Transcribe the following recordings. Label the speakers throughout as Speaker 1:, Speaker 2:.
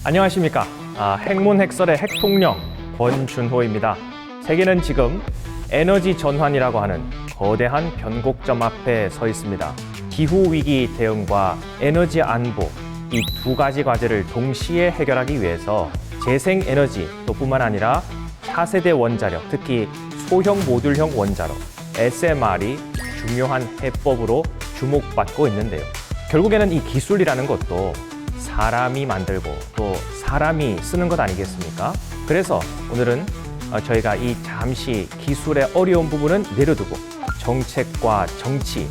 Speaker 1: 안녕하십니까. 핵문핵설의 핵통령 권준호입니다. 세계는 지금 에너지 전환이라고 하는 거대한 변곡점 앞에 서 있습니다. 기후위기 대응과 에너지 안보, 이 두 가지 과제를 동시에 해결하기 위해서 재생에너지 또 뿐만 아니라 차세대 원자력, 특히 소형 모듈형 원자로 SMR이 중요한 해법으로 주목받고 있는데요. 결국에는 이 기술이라는 것도 사람이 만들고 또 사람이 쓰는 것 아니겠습니까? 그래서 오늘은 저희가 이 잠시 기술의 어려운 부분은 내려두고 정책과 정치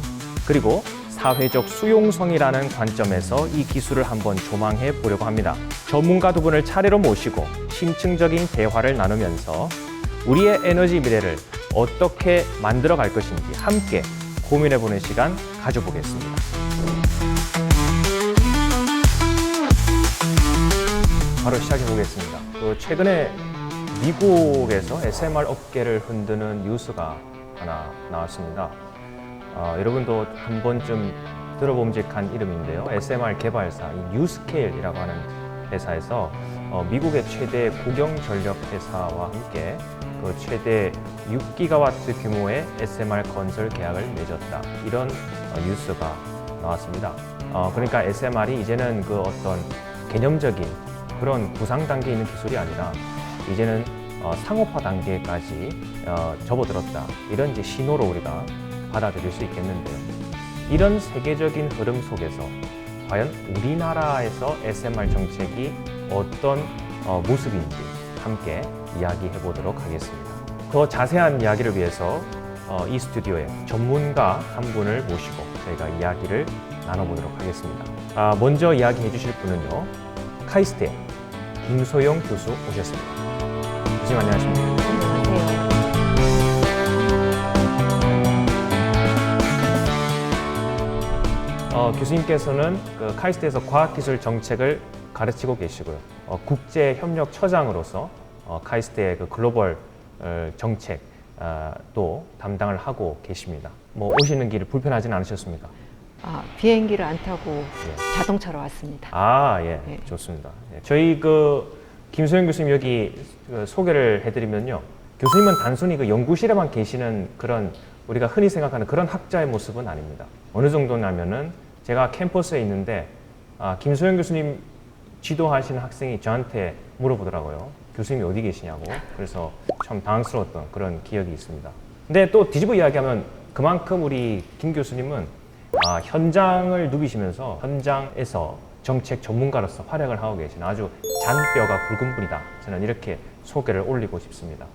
Speaker 1: 그리고 사회적 수용성이라는 관점에서 이 기술을 한번 조망해 보려고 합니다. 전문가 두 분을 차례로 모시고 심층적인 대화를 나누면서 우리의 에너지 미래를 어떻게 만들어 갈 것인지 함께 고민해 보는 시간 가져보겠습니다. 바로 시작해 보겠습니다. 최근에 미국에서 SMR 업계를 흔드는 뉴스가 하나 나왔습니다. 여러분도 한 번쯤 들어봄직한 이름인데요. SMR 개발사 뉴스케일이라고 하는 회사에서 미국의 최대 국영전력 회사와 함께 그 최대 6기가와트 규모의 SMR 건설 계약을 맺었다. 이런 뉴스가 나왔습니다. 그러니까 SMR이 이제는 그 어떤 개념적인 그런 구상 단계에 있는 기술이 아니라 이제는 상업화 단계까지 접어들었다. 이런 이제 신호로 우리가 받아들일 수 있겠는데요. 이런 세계적인 흐름 속에서 과연 우리나라에서 SMR 정책이 어떤 모습인지 함께 이야기해 보도록 하겠습니다. 더 자세한 이야기를 위해서 이 스튜디오에 전문가 한 분을 모시고 저희가 이야기를 나눠보도록 하겠습니다. 먼저 이야기해 주실 분은요. 카이스트의 김소영 교수 오셨습니다. 교수님 안녕하십니까? 교수님께서는 그 카이스트에서 과학기술 정책을 가르치고 계시고요. 국제협력처장으로서 카이스트의 그 글로벌 정책 또 담당을 하고 계십니다. 오시는 길이 불편하진 않으셨습니까?
Speaker 2: 비행기를 안 타고 자동차로 왔습니다.
Speaker 1: 예.
Speaker 2: 네.
Speaker 1: 좋습니다. 저희 김소영 교수님 여기 소개를 해드리면요. 교수님은 단순히 연구실에만 계시는 그런 우리가 흔히 생각하는 그런 학자의 모습은 아닙니다. 어느 정도냐면은 제가 캠퍼스에 있는데 김소영 교수님 지도하시는 학생이 저한테 물어보더라고요. 교수님이 어디 계시냐고. 그래서 참 당황스러웠던 그런 기억이 있습니다. 근데 또 뒤집어 이야기하면 그만큼 우리 김 교수님은 현장을 누비시면서 현장에서 정책 전문가로서 활약을 하고 계신 아주 잔뼈가 굵은 분이다. 저는 이렇게 소개를 올리고 싶습니다.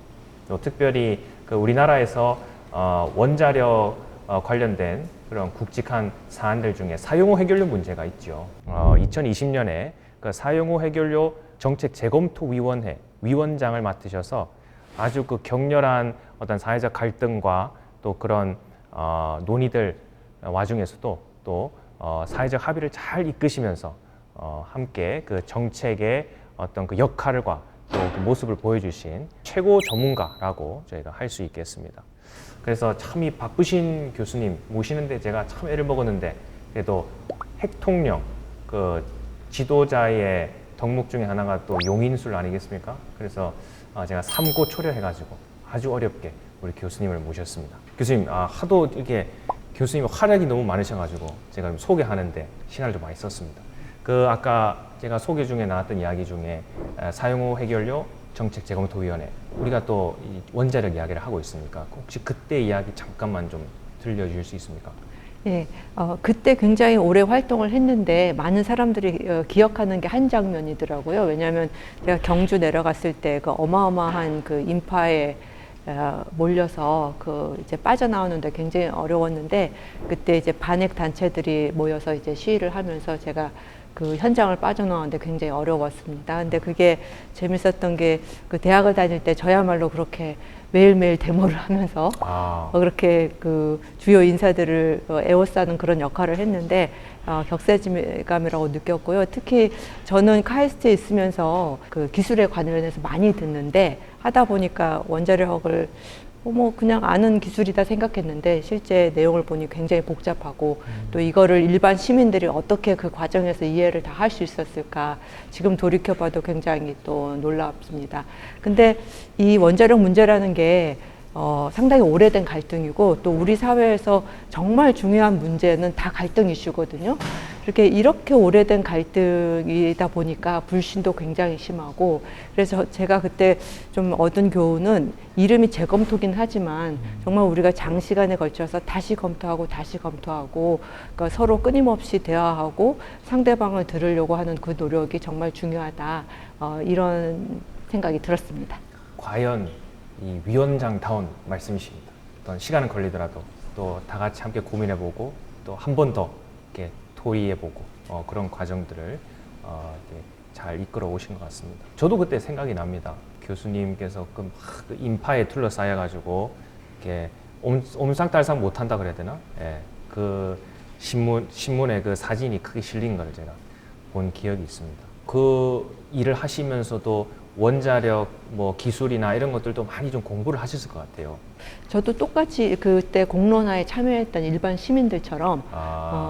Speaker 1: 또 특별히 우리나라에서 원자력 관련된 그런 굵직한 사안들 중에 사용후 해결료 문제가 있죠. 2020년에 그 사용후 해결료 정책 재검토위원회 위원장을 맡으셔서 아주 격렬한 어떤 사회적 갈등과 또 그런 논의들 와중에서도 또 사회적 합의를 잘 이끄시면서 함께 그 정책의 어떤 그 역할과 또 그 모습을 보여주신 최고 전문가라고 저희가 할 수 있겠습니다. 그래서 참 이 바쁘신 교수님 모시는데 제가 참 애를 먹었는데 그래도 핵통령 그 지도자의 덕목 중에 하나가 또 용인술 아니겠습니까? 그래서 제가 삼고초려해가지고 아주 어렵게 우리 교수님을 모셨습니다. 교수님 하도 이렇게 교수님 활약이 너무 많으셔가지고 제가 좀 소개하는데 시간을 좀 많이 썼습니다. 아까 제가 소개 중에 나왔던 이야기 중에 사용후 해결료 정책 재검토위원회 우리가 또 원자력 이야기를 하고 있으니까 혹시 그때 이야기 잠깐만 좀 들려주실 수 있습니까?
Speaker 2: 네, 그때 굉장히 오래 활동을 했는데 많은 사람들이 기억하는 게 한 장면이더라고요. 왜냐하면 제가 경주 내려갔을 때 그 어마어마한 그 인파에 몰려서 이제 빠져나오는데 굉장히 어려웠는데 그때 이제 반핵 단체들이 모여서 이제 시위를 하면서 제가 그 현장을 빠져나오는데 굉장히 어려웠습니다. 근데 그게 재밌었던 게 그 대학을 다닐 때 저야말로 그렇게 매일매일 데모를 하면서 그렇게 그 주요 인사들을 에워싸는 그런 역할을 했는데 격세지감이라고 느꼈고요. 특히 저는 카이스트에 있으면서 그 기술에 관련해서 많이 듣는데 하다 보니까 원자력을 뭐 그냥 아는 기술이다 생각했는데 실제 내용을 보니 굉장히 복잡하고 또 이거를 일반 시민들이 어떻게 그 과정에서 이해를 다 할 수 있었을까 지금 돌이켜봐도 굉장히 또 놀랍습니다. 근데 이 원자력 문제라는 게 상당히 오래된 갈등이고 또 우리 사회에서 정말 중요한 문제는 다 갈등 이슈거든요. 이렇게 오래된 갈등이다 보니까 불신도 굉장히 심하고 그래서 제가 그때 좀 얻은 교훈은 이름이 재검토긴 하지만 정말 우리가 장시간에 걸쳐서 다시 검토하고 그러니까 서로 끊임없이 대화하고 상대방을 들으려고 하는 그 노력이 정말 중요하다. 이런 생각이 들었습니다.
Speaker 1: 과연 이 위원장다운 말씀이십니다. 어떤 시간은 걸리더라도 또 다 같이 함께 고민해보고 또 한 번 더 이렇게 토의해보고 그런 과정들을 이렇게 잘 이끌어 오신 것 같습니다. 저도 그때 생각이 납니다. 교수님께서 그 인파에 둘러싸여가지고 이렇게 옴상달싹 못한다 그래야 되나? 예, 그 신문에 그 사진이 크게 실린 걸 제가 본 기억이 있습니다. 그 일을 하시면서도 원자력 뭐 기술이나 이런 것들도 많이 좀 공부를 하셨을 것 같아요.
Speaker 2: 저도 똑같이 그때 공론화에 참여했던 일반 시민들처럼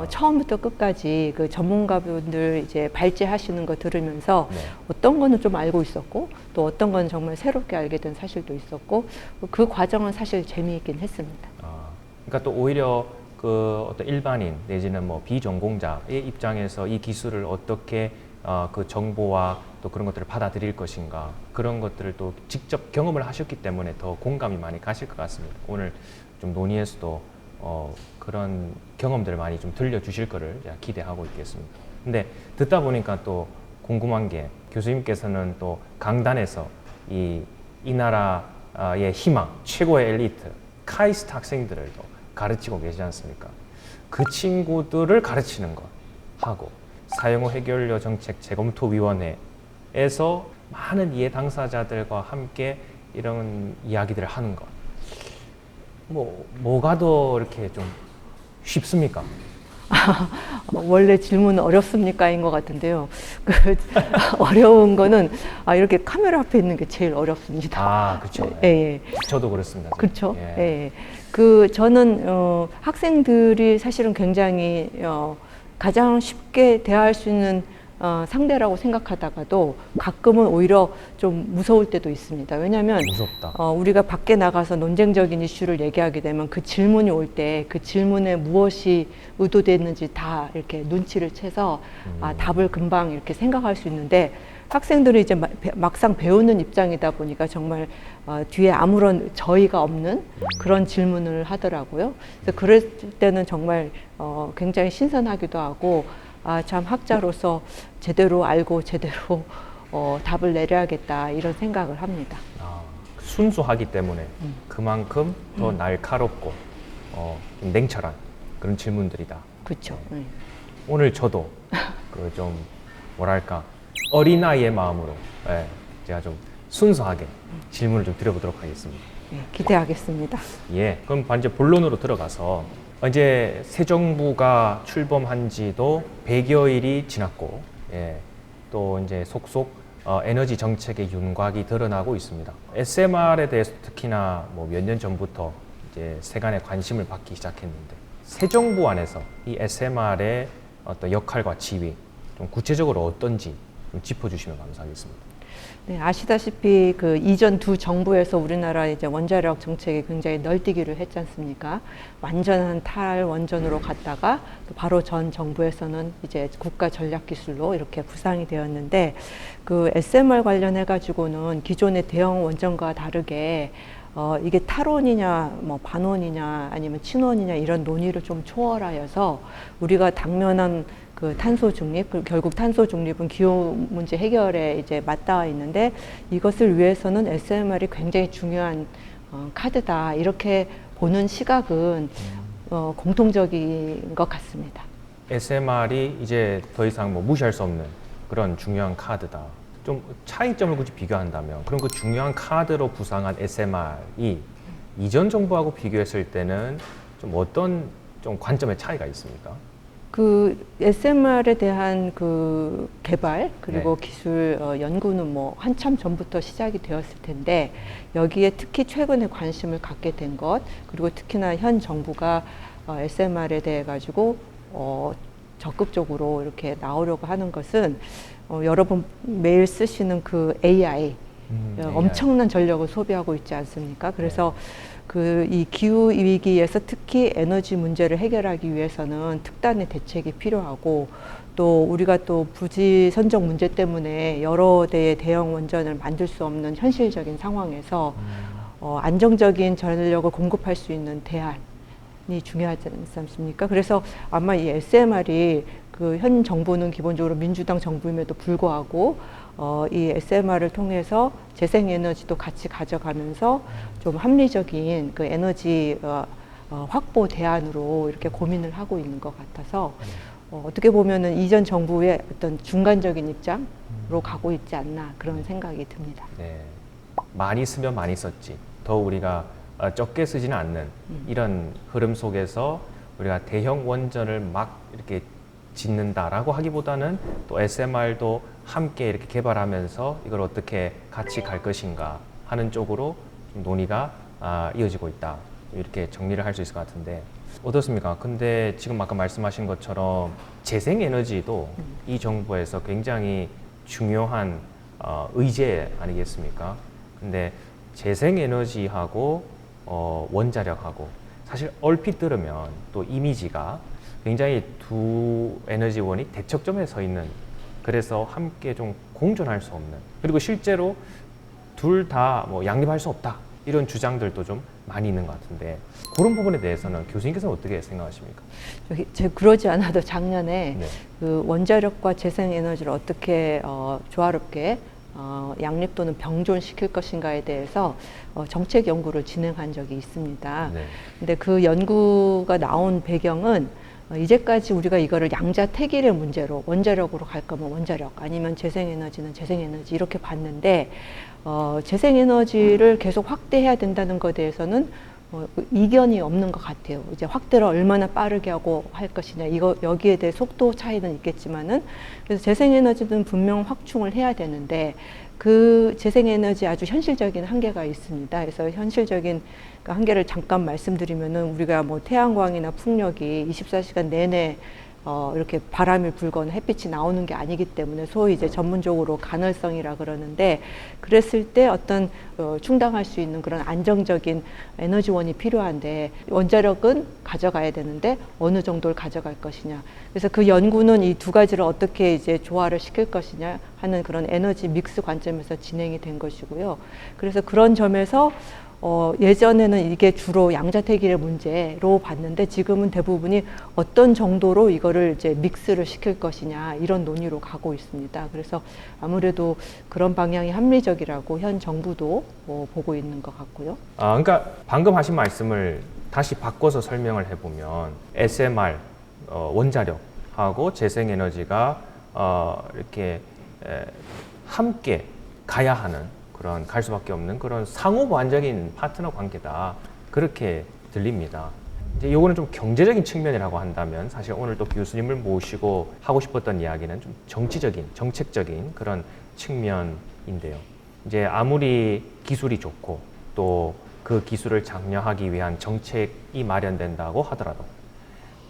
Speaker 2: 처음부터 끝까지 그 전문가분들 이제 발제하시는 거 들으면서
Speaker 1: 네.
Speaker 2: 어떤 거는 좀 알고 있었고 또 어떤 건 정말 새롭게 알게 된 사실도 있었고 그 과정은 사실 재미있긴 했습니다.
Speaker 1: 그러니까 또 오히려 그 어떤 일반인 내지는 뭐 비전공자의 입장에서 이 기술을 어떻게 그 정보와 또 그런 것들을 받아들일 것인가 그런 것들을 또 직접 경험을 하셨기 때문에 더 공감이 많이 가실 것 같습니다. 오늘 좀 논의에서도 그런 경험들을 많이 좀 들려주실 거를 기대하고 있겠습니다. 근데 듣다 보니까 또 궁금한 게 교수님께서는 또 강단에서 이 나라의 희망, 최고의 엘리트, 카이스트 학생들을 또 가르치고 계시지 않습니까? 그 친구들을 가르치는 것 하고 사용후 해결료 정책 재검토위원회에서 많은 이해 당사자들과 함께 이런 이야기들을 하는 것. 뭐가 더 이렇게 좀 쉽습니까?
Speaker 2: 원래 질문은 어렵습니까인 것 같은데요. 어려운 거는 이렇게 카메라 앞에 있는 게 제일 어렵습니다.
Speaker 1: 그렇죠.
Speaker 2: 예.
Speaker 1: 저도 그렇습니다.
Speaker 2: 그렇죠.
Speaker 1: 예.
Speaker 2: 저는 학생들이 사실은 굉장히 가장 쉽게 대화할 수 있는 상대라고 생각하다가도 가끔은 오히려 좀 무서울 때도 있습니다. 왜냐하면
Speaker 1: 무섭다.
Speaker 2: 우리가 밖에 나가서 논쟁적인 이슈를 얘기하게 되면 그 질문이 올 때 그 질문에 무엇이 의도됐는지 다 이렇게 눈치를 채서 답을 금방 이렇게 생각할 수 있는데 학생들이 이제 막상 배우는 입장이다 보니까 정말 뒤에 아무런 저희가 없는 그런 질문을 하더라고요. 그래서 그럴 때는 정말 굉장히 신선하기도 하고 참 학자로서 제대로 알고 제대로 답을 내려야겠다 이런 생각을 합니다.
Speaker 1: 순수하기 때문에 그만큼 더 날카롭고 좀 냉철한 그런 질문들이다.
Speaker 2: 그렇죠.
Speaker 1: 오늘 저도 그 좀 뭐랄까 어린아이의 마음으로 제가 좀 순수하게 질문을 좀 드려보도록 하겠습니다.
Speaker 2: 기대하겠습니다.
Speaker 1: 그럼 이제 본론으로 들어가서 이제 새 정부가 출범한 지도 100여일이 지났고 또 이제 속속 에너지 정책의 윤곽이 드러나고 있습니다. SMR에 대해서 특히나 뭐 몇 년 전부터 이제 세간의 관심을 받기 시작했는데 새 정부 안에서 이 SMR의 어떤 역할과 지위 좀 구체적으로 어떤지 좀 짚어주시면 감사하겠습니다.
Speaker 2: 네, 아시다시피 그 이전 두 정부에서 우리나라 이제 원자력 정책이 굉장히 널뛰기를 했지 않습니까? 완전한 탈원전으로 갔다가 또 바로 전 정부에서는 이제 국가 전략 기술로 이렇게 부상이 되었는데 그 SMR 관련해 가지고는 기존의 대형 원전과 다르게 이게 탈원이냐 뭐 반원이냐 아니면 친원이냐 이런 논의를 좀 초월하여서 우리가 당면한 그 탄소 중립, 결국 탄소 중립은 기후 문제 해결에 이제 맞닿아 있는데 이것을 위해서는 SMR이 굉장히 중요한 카드다 이렇게 보는 시각은 공통적인 것 같습니다.
Speaker 1: SMR이 이제 더 이상 뭐 무시할 수 없는 그런 중요한 카드다. 좀 차이점을 굳이 비교한다면 그럼 그 중요한 카드로 부상한 SMR이 이전 정부하고 비교했을 때는 좀 어떤 좀 관점의 차이가 있습니까?
Speaker 2: 그 SMR에 대한 그 개발 그리고
Speaker 1: 네.
Speaker 2: 기술 연구는 뭐 한참 전부터 시작이 되었을 텐데 여기에 특히 최근에 관심을 갖게 된 것 그리고 특히나 현 정부가 SMR에 대해 가지고 적극적으로 이렇게 나오려고 하는 것은 여러분 매일 쓰시는 그 AI
Speaker 1: AI.
Speaker 2: 엄청난 전력을 소비하고 있지 않습니까? 그래서
Speaker 1: 네.
Speaker 2: 그 이 기후 위기에서 특히 에너지 문제를 해결하기 위해서는 특단의 대책이 필요하고 또 우리가 또 부지 선정 문제 때문에 여러 대의 대형 원전을 만들 수 없는 현실적인 상황에서 안정적인 전력을 공급할 수 있는 대안이 중요하지 않습니까? 그래서 아마 이 SMR이 그 현 정부는 기본적으로 민주당 정부임에도 불구하고 이 SMR을 통해서 재생에너지도 같이 가져가면서 좀 합리적인 그 에너지 확보 대안으로 이렇게 고민을 하고 있는 것 같아서 어떻게 보면은 이전 정부의 어떤 중간적인 입장으로 가고 있지 않나 그런 생각이 듭니다.
Speaker 1: 네. 많이 쓰면 많이 썼지. 더 우리가 적게 쓰지는 않는 이런 흐름 속에서 우리가 대형 원전을 막 이렇게 짓는다라고 하기보다는 또 SMR도 함께 이렇게 개발하면서 이걸 어떻게 같이 갈 것인가 하는 쪽으로 좀 논의가 이어지고 있다. 이렇게 정리를 할 수 있을 것 같은데 어떻습니까? 근데 지금 아까 말씀하신 것처럼 재생에너지도 이 정부에서 굉장히 중요한 의제 아니겠습니까? 근데 재생에너지하고 원자력하고 사실 얼핏 들으면 또 이미지가 굉장히 두 에너지원이 대척점에 서 있는 그래서 함께 좀 공존할 수 없는 그리고 실제로 둘 다 뭐 양립할 수 없다 이런 주장들도 좀 많이 있는 것 같은데 그런 부분에 대해서는 교수님께서는 어떻게 생각하십니까?
Speaker 2: 그러지 않아도 작년에
Speaker 1: 네.
Speaker 2: 그 원자력과 재생에너지를 어떻게 조화롭게 양립 또는 병존시킬 것인가에 대해서 정책 연구를 진행한 적이 있습니다.
Speaker 1: 네.
Speaker 2: 근데 그 연구가 나온 배경은 이제까지 우리가 이거를 양자택일의 문제로 원자력으로 갈 거면 원자력 아니면 재생에너지는 재생에너지 이렇게 봤는데 재생에너지를 계속 확대해야 된다는 것에 대해서는 이견이 없는 것 같아요. 이제 확대를 얼마나 빠르게 하고 할 것이냐 여기에 대해 속도 차이는 있겠지만은 그래서 재생에너지는 분명 확충을 해야 되는데 그 재생에너지 아주 현실적인 한계가 있습니다. 그래서 현실적인 그 한계를 잠깐 말씀드리면은 우리가 뭐 태양광이나 풍력이 24시간 내내 이렇게 바람이 불거나 햇빛이 나오는 게 아니기 때문에 소위 이제 전문적으로 간헐성이라 그러는데 그랬을 때 어떤 충당할 수 있는 그런 안정적인 에너지원이 필요한데 원자력은 가져가야 되는데 어느 정도를 가져갈 것이냐. 그래서 그 연구는 이 두 가지를 어떻게 이제 조화를 시킬 것이냐 하는 그런 에너지 믹스 관점에서 진행이 된 것이고요. 그래서 그런 점에서 예전에는 이게 주로 양자택일의 문제로 봤는데 지금은 대부분이 어떤 정도로 이거를 이제 믹스를 시킬 것이냐 이런 논의로 가고 있습니다. 그래서 아무래도 그런 방향이 합리적이라고 현 정부도 보고 있는 것 같고요.
Speaker 1: 그러니까 방금 하신 말씀을 다시 바꿔서 설명을 해보면 SMR 원자력하고 재생에너지가 이렇게 함께 가야 하는 그런 갈 수밖에 없는 그런 상호보완적인 파트너 관계다 그렇게 들립니다. 이제 요거는 좀 경제적인 측면이라고 한다면 사실 오늘 또 교수님을 모시고 하고 싶었던 이야기는 좀 정치적인 정책적인 그런 측면인데요. 이제 아무리 기술이 좋고 또 그 기술을 장려하기 위한 정책이 마련된다고 하더라도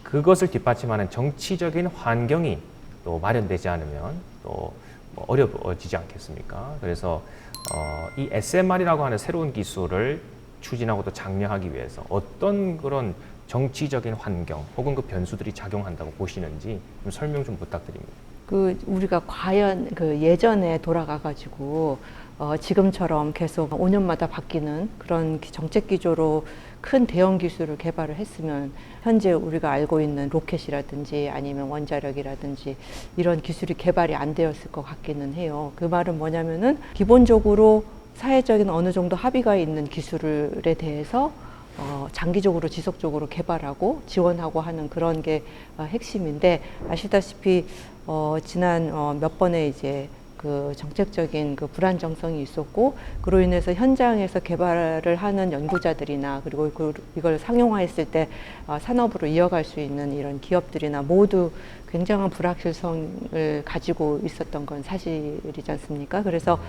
Speaker 1: 그것을 뒷받침하는 정치적인 환경이 또 마련되지 않으면 또 어려워지지 않겠습니까? 그래서 이 SMR이라고 하는 새로운 기술을 추진하고 또 장려하기 위해서 어떤 그런 정치적인 환경 혹은 그 변수들이 작용한다고 보시는지 좀 설명 좀 부탁드립니다.
Speaker 2: 그 우리가 과연 그 예전에 돌아가가지고 지금처럼 계속 5년마다 바뀌는 그런 정책 기조로 큰 대형 기술을 개발을 했으면 현재 우리가 알고 있는 로켓이라든지 아니면 원자력이라든지 이런 기술이 개발이 안 되었을 것 같기는 해요. 그 말은 뭐냐면은 기본적으로 사회적인 어느 정도 합의가 있는 기술에 대해서 장기적으로 지속적으로 개발하고 지원하고 하는 그런 게 핵심인데 아시다시피 지난 몇 번의 이제 그 정책적인 그 불안정성이 있었고, 그로 인해서 현장에서 개발을 하는 연구자들이나 그리고 이걸 상용화했을 때 산업으로 이어갈 수 있는 이런 기업들이나 모두 굉장한 불확실성을 가지고 있었던 건 사실이지 않습니까? 그래서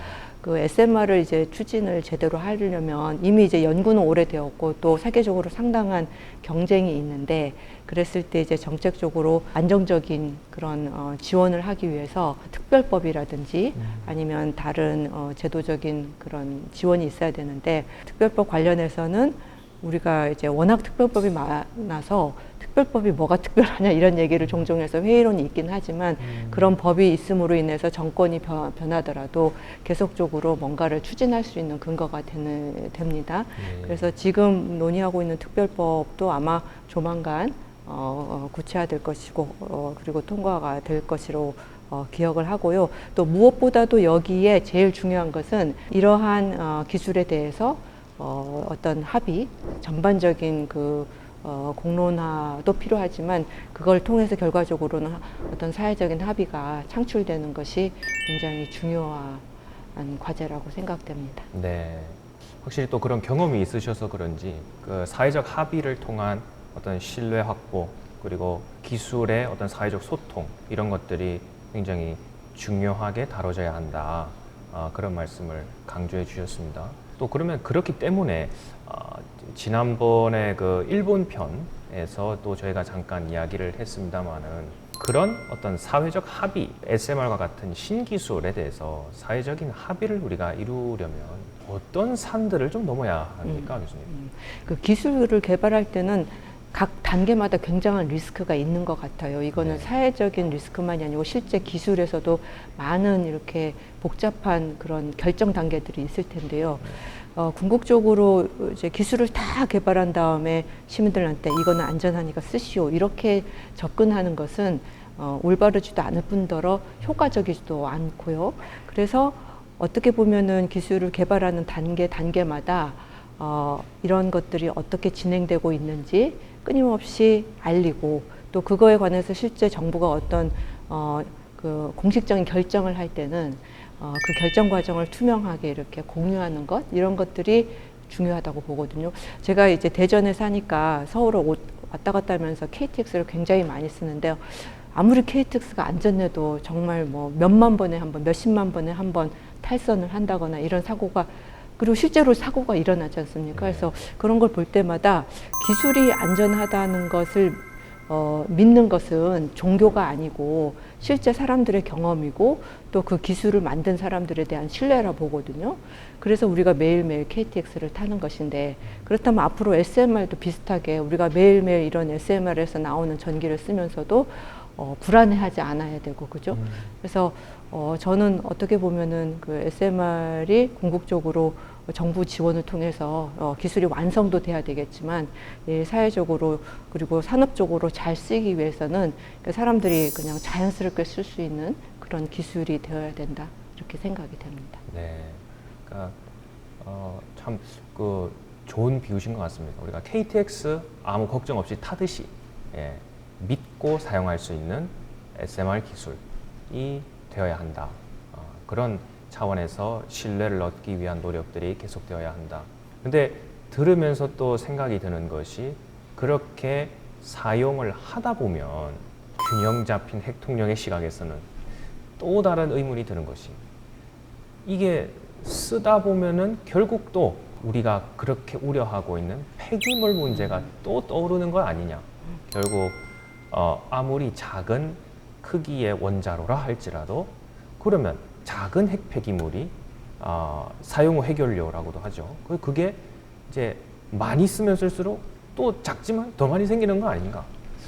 Speaker 2: 그 SMR을 이제 추진을 제대로 하려면 이미 이제 연구는 오래되었고 또 세계적으로 상당한 경쟁이 있는데, 그랬을 때 이제 정책적으로 안정적인 그런 지원을 하기 위해서 특별법이라든지 아니면 다른 제도적인 그런 지원이 있어야 되는데, 특별법 관련해서는 우리가 이제 워낙 특별법이 많아서 특별법이 뭐가 특별하냐 이런 얘기를 종종 해서 회의론이 있긴 하지만, 그런 법이 있음으로 인해서 정권이 변하더라도 계속적으로 뭔가를 추진할 수 있는 근거가 됩니다. 그래서 지금 논의하고 있는 특별법도 아마 조만간 구체화될 것이고 그리고 통과가 될 것으로 기억을 하고요. 또 무엇보다도 여기에 제일 중요한 것은 이러한 기술에 대해서 어떤 합의, 전반적인 그 공론화도 필요하지만 그걸 통해서 결과적으로는 어떤 사회적인 합의가 창출되는 것이 굉장히 중요한 과제라고 생각됩니다.
Speaker 1: 네, 확실히 또 그런 경험이 있으셔서 그런지 그 사회적 합의를 통한 어떤 신뢰 확보, 그리고 기술의 어떤 사회적 소통, 이런 것들이 굉장히 중요하게 다뤄져야 한다, 그런 말씀을 강조해 주셨습니다. 또 그러면 그렇기 때문에 지난번에 그 일본 편에서 또 저희가 잠깐 이야기를 했습니다마는, 그런 어떤 사회적 합의, SMR과 같은 신기술에 대해서 사회적인 합의를 우리가 이루려면 어떤 산들을 좀 넘어야 합니까, 교수님?
Speaker 2: 그 기술을 개발할 때는 각 단계마다 굉장한 리스크가 있는 것 같아요. 이거는 사회적인 리스크만이 아니고 실제 기술에서도 많은 이렇게 복잡한 그런 결정 단계들이 있을 텐데요. 궁극적으로 이제 기술을 다 개발한 다음에 시민들한테 이거는 안전하니까 쓰시오, 이렇게 접근하는 것은 올바르지도 않을 뿐더러 효과적이지도 않고요. 그래서 어떻게 보면은 기술을 개발하는 단계마다 이런 것들이 어떻게 진행되고 있는지 끊임없이 알리고, 또 그거에 관해서 실제 정부가 어떤 그 공식적인 결정을 할 때는 그 결정 과정을 투명하게 이렇게 공유하는 것, 이런 것들이 중요하다고 보거든요. 제가 이제 대전에 사니까 서울을 왔다 갔다 하면서 KTX를 굉장히 많이 쓰는데요. 아무리 KTX가 안전해도 정말 뭐 몇만 번에 한 번, 몇십만 번에 한 번 탈선을 한다거나 이런 사고가, 그리고 실제로 사고가 일어나지 않습니까? 그래서 그런 걸 볼 때마다 기술이 안전하다는 것을 믿는 것은 종교가 아니고 실제 사람들의 경험이고 또 그 기술을 만든 사람들에 대한 신뢰라 보거든요. 그래서 우리가 매일매일 KTX를 타는 것인데, 그렇다면 앞으로 SMR도 비슷하게 우리가 매일매일 이런 SMR에서 나오는 전기를 쓰면서도 불안해하지 않아야 되고, 그죠? 그래서 저는 어떻게 보면은 그 SMR이 궁극적으로 정부 지원을 통해서 기술이 완성도 돼야 되겠지만, 사회적으로 그리고 산업적으로 잘 쓰기 위해서는 사람들이 그냥 자연스럽게 쓸 수 있는 그런 기술이 되어야 된다, 이렇게 생각이 됩니다.
Speaker 1: 네, 그러니까 참 그 좋은 비유신 것 같습니다. 우리가 KTX 아무 걱정 없이 타듯이 믿고 사용할 수 있는 SMR 기술이 되어야 한다. 그런 차원에서 신뢰를 얻기 위한 노력들이 계속되어야 한다. 근데 들으면서 또 생각이 드는 것이, 그렇게 사용을 하다 보면 균형 잡힌 핵통령의 시각에서는 또 다른 의문이 드는 것이, 이게 쓰다 보면은 결국 또 우리가 그렇게 우려하고 있는 폐기물 문제가 또 떠오르는 거 아니냐. 결국 아무리 작은 크기의 원자로라 할지라도, 그러면 작은 핵 폐기물이 사용 후 해결료라고도 하죠. 그게 이제 많이 쓰면 쓸수록 또 작지만 더 많이 생기는 거 아닌가.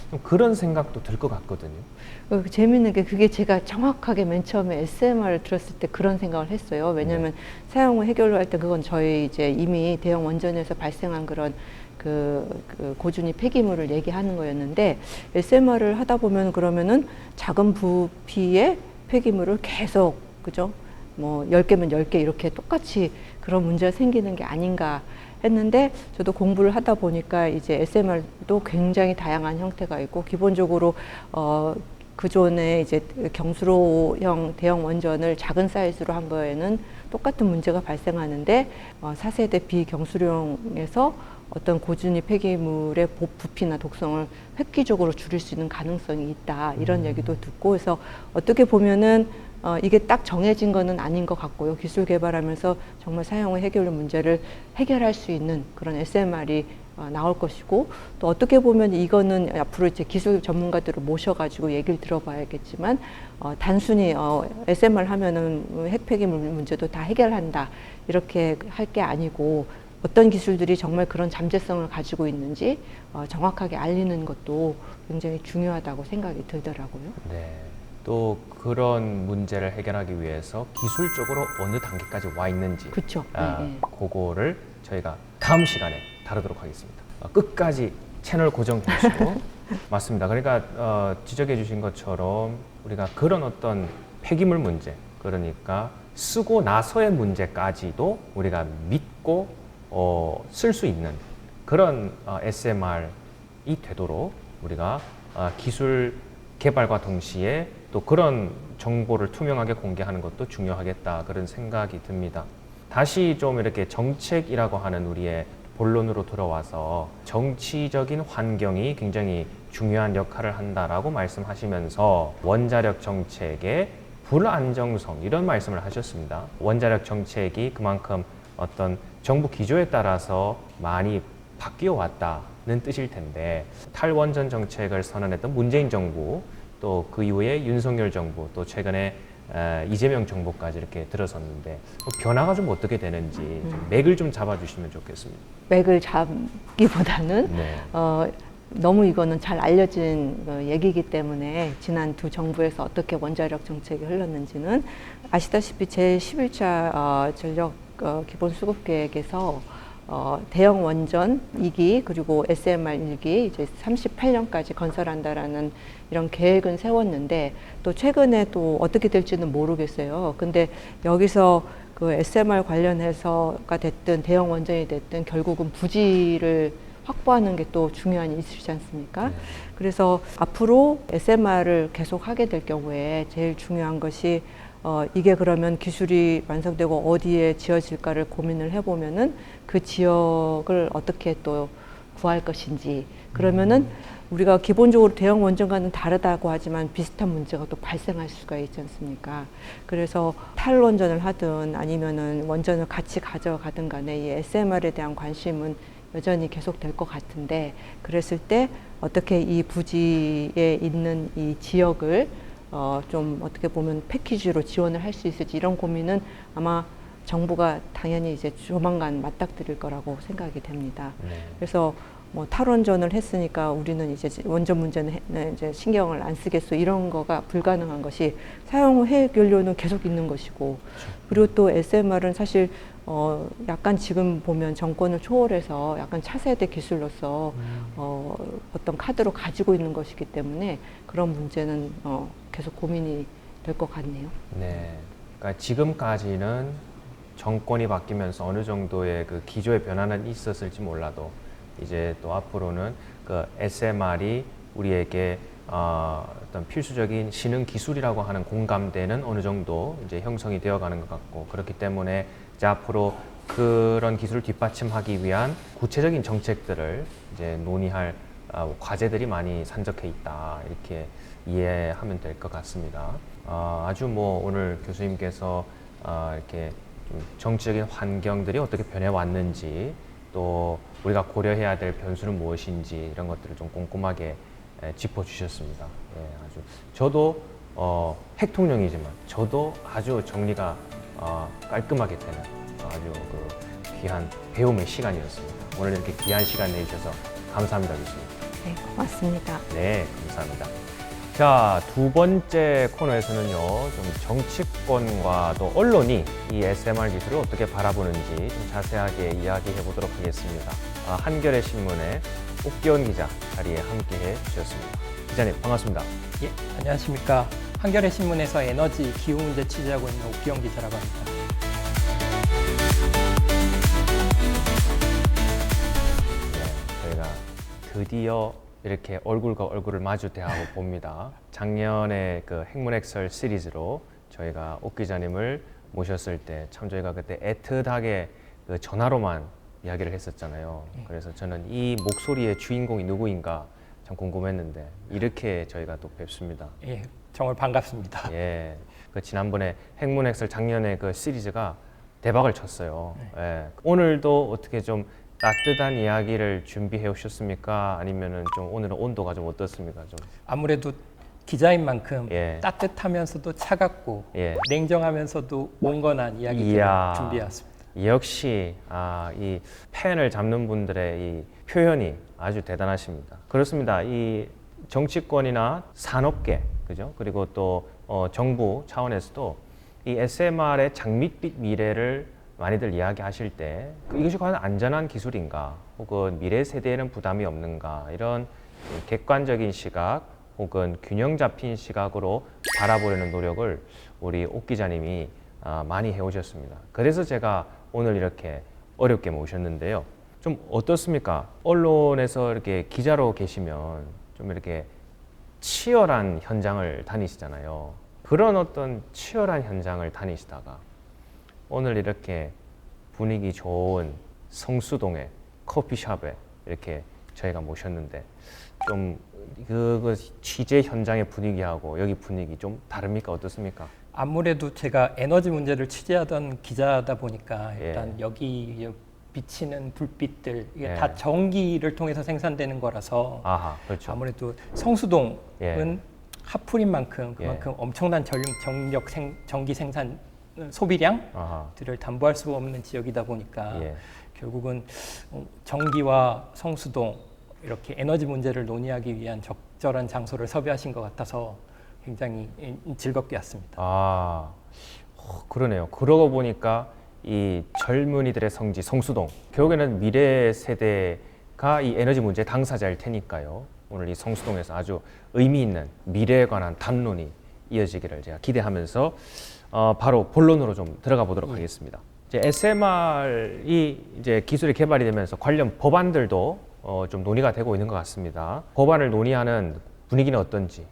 Speaker 1: 좀 그런 생각도 들 것 같거든요.
Speaker 2: 재밌는 게, 그게 제가 정확하게 맨 처음에 SMR을 들었을 때 그런 생각을 했어요. 왜냐하면 사용 후 해결료 할 때 그건 저희 이제 이미 대형 원전에서 발생한 그런 그 고준위 폐기물을 얘기하는 거였는데, SMR을 하다 보면 그러면은 작은 부피의 폐기물을 계속, 그죠? 뭐 10개면 10개 이렇게 똑같이 그런 문제가 생기는 게 아닌가 했는데, 저도 공부를 하다 보니까 이제 SMR도 굉장히 다양한 형태가 있고, 기본적으로 그존에 이제 경수로형 대형 원전을 작은 사이즈로 한 거에는 똑같은 문제가 발생하는데 4세대 비경수령에서 어떤 고준위 폐기물의 부피나 독성을 획기적으로 줄일 수 있는 가능성이 있다 이런 얘기도 듣고 그래서 어떻게 보면은 이게 딱 정해진 거는 아닌 것 같고요. 기술 개발하면서 정말 사용 후 해결 문제를 해결할 수 있는 그런 SMR이 나올 것이고 또 어떻게 보면 이거는 앞으로 이제 기술 전문가들을 모셔가지고 얘기를 들어봐야겠지만 단순히 SMR 하면은 핵폐기물 문제도 다 해결한다 이렇게 할 게 아니고 어떤 기술들이 정말 그런 잠재성을 가지고 있는지 정확하게 알리는 것도 굉장히 중요하다고 생각이 들더라고요.
Speaker 1: 네. 또 그런 문제를 해결하기 위해서 기술적으로 어느 단계까지 와 있는지
Speaker 2: 그렇죠.
Speaker 1: 그거를 저희가 다음 시간에 다루도록 하겠습니다. 끝까지 채널 고정해 주시고 맞습니다. 그러니까 지적해 주신 것처럼 우리가 그런 어떤 폐기물 문제 그러니까 쓰고 나서의 문제까지도 우리가 믿고 쓸 수 있는 그런 SMR이 되도록 우리가 기술 개발과 동시에 또 그런 정보를 투명하게 공개하는 것도 중요하겠다 그런 생각이 듭니다. 다시 좀 이렇게 정책이라고 하는 우리의 본론으로 돌아와서 정치적인 환경이 굉장히 중요한 역할을 한다라고 말씀하시면서 원자력 정책의 불안정성 이런 말씀을 하셨습니다. 원자력 정책이 그만큼 어떤 정부 기조에 따라서 많이 바뀌어 왔다는 뜻일 텐데 탈원전 정책을 선언했던 문재인 정부 또 그 이후에 윤석열 정부 또 최근에 이재명 정부까지 이렇게 들어섰는데 변화가 좀 어떻게 되는지 좀 맥을 좀 잡아주시면 좋겠습니다.
Speaker 2: 맥을 잡기보다는
Speaker 1: 네.
Speaker 2: 너무 이거는 잘 알려진 얘기이기 때문에 지난 두 정부에서 어떻게 원자력 정책이 흘렀는지는 아시다시피 제11차 전력 기본 수급 계획에서 대형 원전 2기 그리고 SMR 1기 이제 38년까지 건설한다라는 이런 계획은 세웠는데 또 최근에 또 어떻게 될지는 모르겠어요. 근데 여기서 그 SMR 관련해서가 됐든 대형 원전이 됐든 결국은 부지를 확보하는 게 또 중요한 이슈지 않습니까? 그래서 앞으로 SMR을 계속 하게 될 경우에 제일 중요한 것이 이게 그러면 기술이 완성되고 어디에 지어질까를 고민을 해보면은 그 지역을 어떻게 또 구할 것인지 그러면은 우리가 기본적으로 대형 원전과는 다르다고 하지만 비슷한 문제가 또 발생할 수가 있지 않습니까? 그래서 탈원전을 하든 아니면은 원전을 같이 가져가든 간에 이 SMR에 대한 관심은 여전히 계속 될 것 같은데 그랬을 때 어떻게 이 부지에 있는 이 지역을 좀 어떻게 보면 패키지로 지원을 할 수 있을지 이런 고민은 아마 정부가 당연히 이제 조만간 맞닥뜨릴 거라고 생각이 됩니다. 그래서 뭐 탈원전을 했으니까 우리는 이제 원전 문제는 이제 신경을 안 쓰겠소 이런 거가 불가능한 것이 사용 후 핵연료는 계속 있는 것이고 그리고 또 SMR은 사실 약간 지금 보면 정권을 초월해서 약간 차세대 기술로서 어떤 카드로 가지고 있는 것이기 때문에 그런 문제는 계속 고민이 될 것 같네요.
Speaker 1: 네, 그러니까 지금까지는 정권이 바뀌면서 어느 정도의 그 기조의 변화는 있었을지 몰라도 이제 또 앞으로는 그 SMR이 우리에게 어떤 필수적인 신흥 기술이라고 하는 공감대는 어느 정도 이제 형성이 되어가는 것 같고 그렇기 때문에 이제 앞으로 그런 기술을 뒷받침하기 위한 구체적인 정책들을 이제 논의할 과제들이 많이 산적해 있다 이렇게 이해하면 될 것 같습니다. 아주 뭐 오늘 교수님께서 이렇게 좀 정치적인 환경들이 어떻게 변해 왔는지 또 우리가 고려해야 될 변수는 무엇인지 이런 것들을 좀 꼼꼼하게 짚어주셨습니다. 예, 아주 저도 핵통령이지만 저도 아주 정리가 깔끔하게 되는 아주 그 귀한 배움의 시간이었습니다. 오늘 이렇게 귀한 시간 내주셔서 감사합니다, 교수님.
Speaker 2: 네, 고맙습니다.
Speaker 1: 네, 감사합니다. 자, 두 번째 코너에서는요, 좀 정치권과 또 언론이 이 SMR 기술을 어떻게 바라보는지 좀 자세하게 이야기해 보도록 하겠습니다. 한겨레 신문의 옥기원 기자 자리에 함께 해 주셨습니다. 기자님, 반갑습니다.
Speaker 3: 예, 안녕하십니까. 한겨레 신문에서 에너지, 기후 문제 취재하고 있는 옥기원 기자라고 합니다.
Speaker 1: 네, 저희가 드디어 이렇게 얼굴과 얼굴을 마주 대하고 봅니다. 작년에 그 행문액설 시리즈로 저희가 옥 기자님을 모셨을 때 참 저희가 그때 애틋하게 그 전화로만 이야기를 했었잖아요. 그래서 저는 이 목소리의 주인공이 누구인가 참 궁금했는데 이렇게 저희가 또 뵙습니다.
Speaker 3: 예, 정말 반갑습니다.
Speaker 1: 예, 그 지난번에 행문액설 작년에 그 시리즈가 대박을 쳤어요. 예, 오늘도 어떻게 좀 따뜻한 이야기를 준비해 오셨습니까? 아니면은 좀 오늘은 온도가 좀 어떻습니까? 좀
Speaker 3: 아무래도 기자인 만큼
Speaker 1: 예.
Speaker 3: 따뜻하면서도 차갑고
Speaker 1: 예.
Speaker 3: 냉정하면서도 온건한 이야기들을
Speaker 1: 이야.
Speaker 3: 준비해왔습니다.
Speaker 1: 역시 이 펜을 잡는 분들의 이 표현이 아주 대단하십니다. 그렇습니다. 이 정치권이나 산업계, 그죠? 그리고 또 정부 차원에서도 이 SMR의 장밋빛 미래를 많이들 이야기하실 때 이것이 과연 안전한 기술인가, 혹은 미래 세대에는 부담이 없는가, 이런 객관적인 시각 혹은 균형 잡힌 시각으로 바라보려는 노력을 우리 옥 기자님이 많이 해오셨습니다. 그래서 제가 오늘 이렇게 어렵게 모셨는데요. 좀 어떻습니까? 언론에서 이렇게 기자로 계시면 좀 이렇게 치열한 현장을 다니시잖아요. 그런 어떤 치열한 현장을 다니시다가 오늘 이렇게 분위기 좋은 성수동의 커피숍에 이렇게 저희가 모셨는데 좀 그 취재 현장의 분위기하고 여기 분위기 좀 다릅니까? 어떻습니까?
Speaker 3: 아무래도 제가 에너지 문제를 취재하던 기자다 보니까 일단
Speaker 1: 예.
Speaker 3: 여기 비치는 불빛들 이게
Speaker 1: 예.
Speaker 3: 다 전기를 통해서 생산되는 거라서
Speaker 1: 아하, 그렇죠.
Speaker 3: 아무래도 성수동은
Speaker 1: 예.
Speaker 3: 핫플인 만큼 그만큼 엄청난 전기 생산 소비량들을
Speaker 1: 아하,
Speaker 3: 담보할 수 없는 지역이다 보니까
Speaker 1: 예.
Speaker 3: 결국은 전기와 성수동 이렇게 에너지 문제를 논의하기 위한 적절한 장소를 섭외하신 것 같아서 굉장히 즐겁게 왔습니다.
Speaker 1: 그러네요. 그러고 보니까 이 젊은이들의 성지 성수동, 결국에는 미래 세대가 이 에너지 문제의 당사자일 테니까요. 오늘 이 성수동에서 아주 의미 있는 미래에 관한 담론이 이어지기를 제가 기대하면서 바로 본론으로 좀 들어가 보도록 하겠습니다. 이제 SMR이 이제 기술이 개발이 되면서 관련 법안들도 좀 논의가 되고 있는 것 같습니다. 법안을 논의하는 분위기는 어떤지